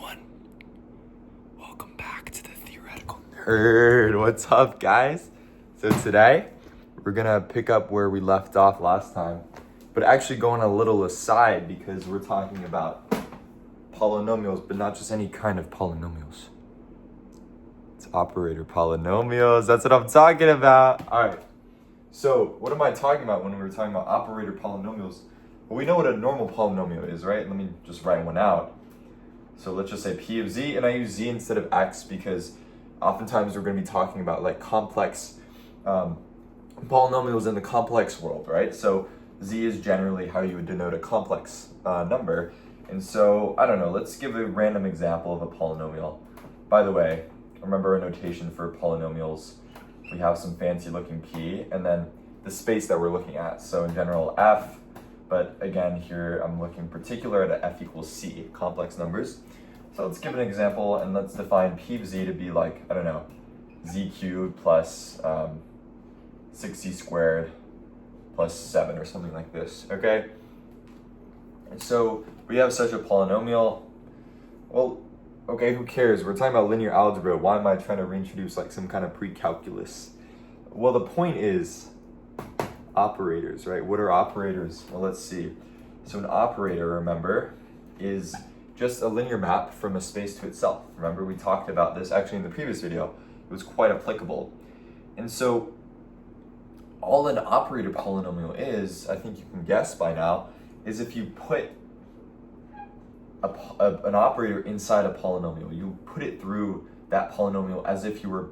everyone. Welcome back to the Theoretical Nerd. What's up, guys? So today, we're gonna pick up where we left off last time, but actually going a little aside because we're talking about polynomials, but not just any kind of polynomials. It's operator polynomials. That's what I'm talking about. All right. So what am I talking about when we were talking about operator polynomials? Well, we know what a normal polynomial is, right? Let me just write one out. So let's just say p of z, and I use z instead of x because oftentimes we're going to be talking about like complex polynomials in the complex world, right? So z is generally how you would denote a complex number. And so, I don't know, let's give a random example of a polynomial. By the way, remember our notation for polynomials. We have some fancy looking p, and then the space that we're looking at. So in general, f, but again, here I'm looking particular at a f equals c, complex numbers. So let's give an example, and let's define p of z to be like, I don't know, z cubed plus 6z squared plus 7 or something like this, okay? And so we have such a polynomial. Well, okay, who cares? We're talking about linear algebra. Why am I trying to reintroduce like some kind of pre-calculus? Well, the point is operators, right? What are operators? Well, let's see. So an operator, remember, is just a linear map from a space to itself. Remember, we talked about this actually in the previous video. It was quite applicable. And so all an operator polynomial is, I think you can guess by now, is if you put an operator inside a polynomial, you put it through that polynomial as if you were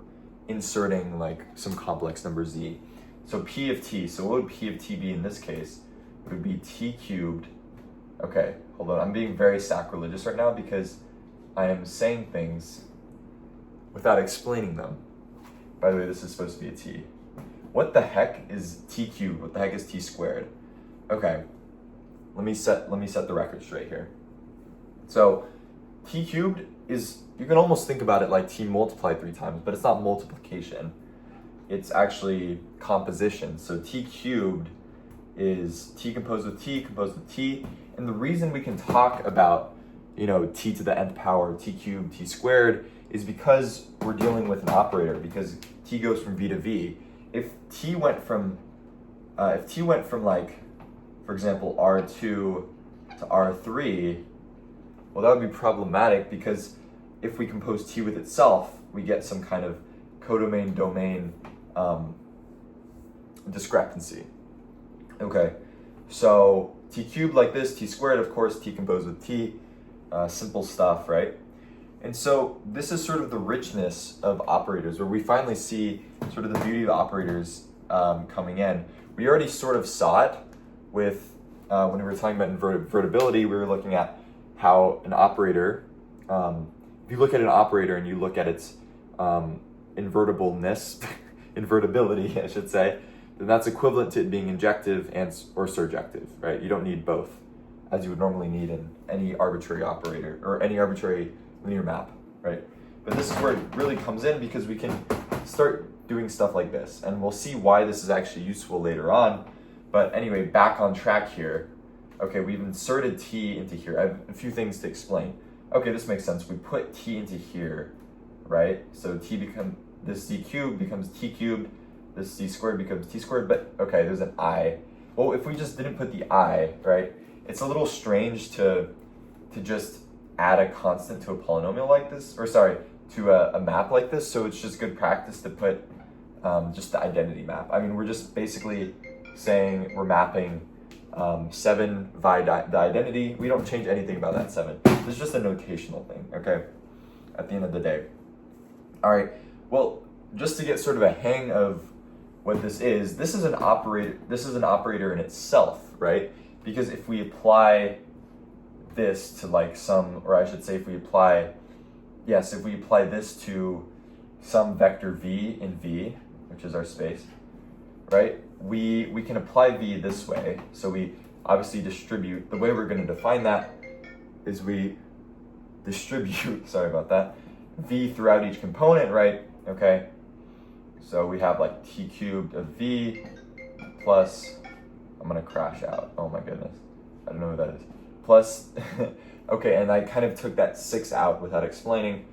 inserting like some complex number z. So p of t, so what would p of t be in this case? It would be t cubed. Okay, hold on, I'm being very sacrilegious right now because I am saying things without explaining them. By the way, this is supposed to be a t. What the heck is t cubed? What the heck is t squared? Okay, let me set the record straight here. So t cubed is, you can almost think about it like t multiplied 3 times, but it's not multiplication. It's actually composition. So t cubed is t composed with t composed with t. And the reason we can talk about, you know, t to the nth power, t cubed, t squared, is because we're dealing with an operator, because t goes from v to v. If t went from like, for example, r2 to r3, well, that would be problematic because if we compose t with itself, we get some kind of codomain-domain discrepancy. Okay, so t cubed like this, t squared, of course, t composed with t, simple stuff, right? And so this is sort of the richness of operators, where we finally see sort of the beauty of operators coming in. We already sort of saw it with, when we were talking about invertibility, we were looking at how an operator, if you look at an operator and you look at its invertibleness, invertibility, I should say, then that's equivalent to it being injective or surjective, right? You don't need both, as you would normally need in any arbitrary operator or any arbitrary linear map, right? But this is where it really comes in because we can start doing stuff like this, and we'll see why this is actually useful later on. But anyway, back on track here. Okay, we've inserted t into here. I have a few things to explain. Okay, this makes sense. We put t into here, right? So this z cubed becomes t cubed, this z squared becomes t squared, but okay, there's an I. Well, if we just didn't put the I, right? It's a little strange to just add a constant to a polynomial like this, or sorry, to a map like this, so it's just good practice to put just the identity map. I mean, we're just basically saying we're mapping 7 via the identity. We don't change anything about that 7. It's just a notational thing, okay? At the end of the day. All right, well, just to get sort of a hang of what this is an operator in itself, right? Because if we apply this to like some, or I should say if we apply this to some vector v in V, which is our space, right? We can apply v this way. So we obviously distribute. The way we're going to define that is we distribute, sorry about that, v throughout each component, right? Okay. So we have like t cubed of v plus, I'm going to crash out. Oh my goodness. I don't know who that is. Plus Okay, and I kind of took that 6 out without explaining.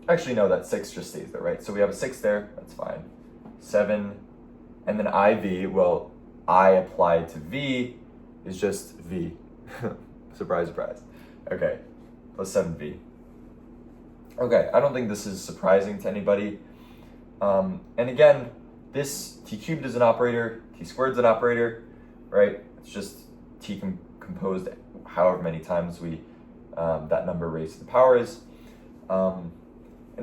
Actually, no, that 6 just stays there, right? So we have a 6 there, that's fine. 7, and then IV, well, I applied to V is just V. Surprise, surprise. Okay, plus 7V. Okay, I don't think this is surprising to anybody. And again, this t cubed is an operator, t squared is an operator, right? It's just t composed however many times we that number raised to the power is. And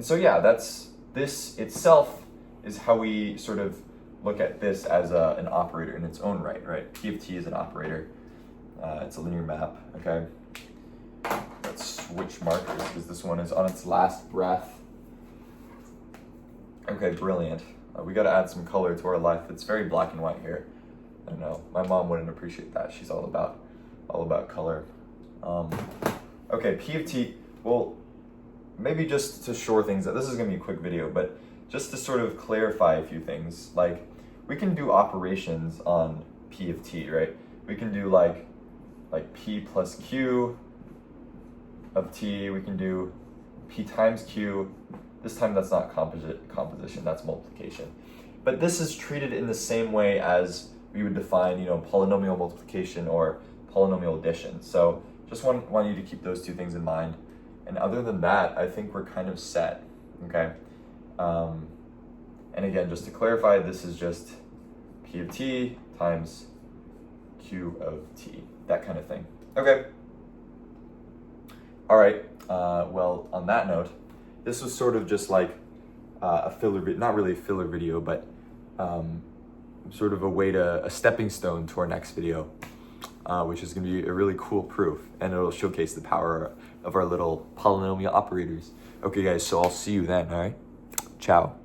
so yeah, this itself is how we sort of look at this as an operator in its own right? P of t is an operator. It's a linear map, okay? Let's switch markers because this one is on its last breath. Okay, brilliant. We got to add some color to our life. It's very black and white here. I don't know. My mom wouldn't appreciate that. She's all about color. Okay, P of t. Well, maybe just to shore things up. This is gonna be a quick video, but just to sort of clarify a few things. Like, we can do operations on P of t, right? We can do like P plus Q of t. We can do P times Q. This time that's not composition, that's multiplication. But this is treated in the same way as we would define, polynomial multiplication or polynomial addition. So just want you to keep those two things in mind. And other than that, I think we're kind of set, okay? And again, just to clarify, this is just P of t times Q of t, that kind of thing. Okay. All right, well, on that note, this was sort of just like a filler, not really a filler video, but sort of a stepping stone to our next video, which is going to be a really cool proof, and it'll showcase the power of our little polynomial operators. Okay, guys, so I'll see you then, all right? Ciao.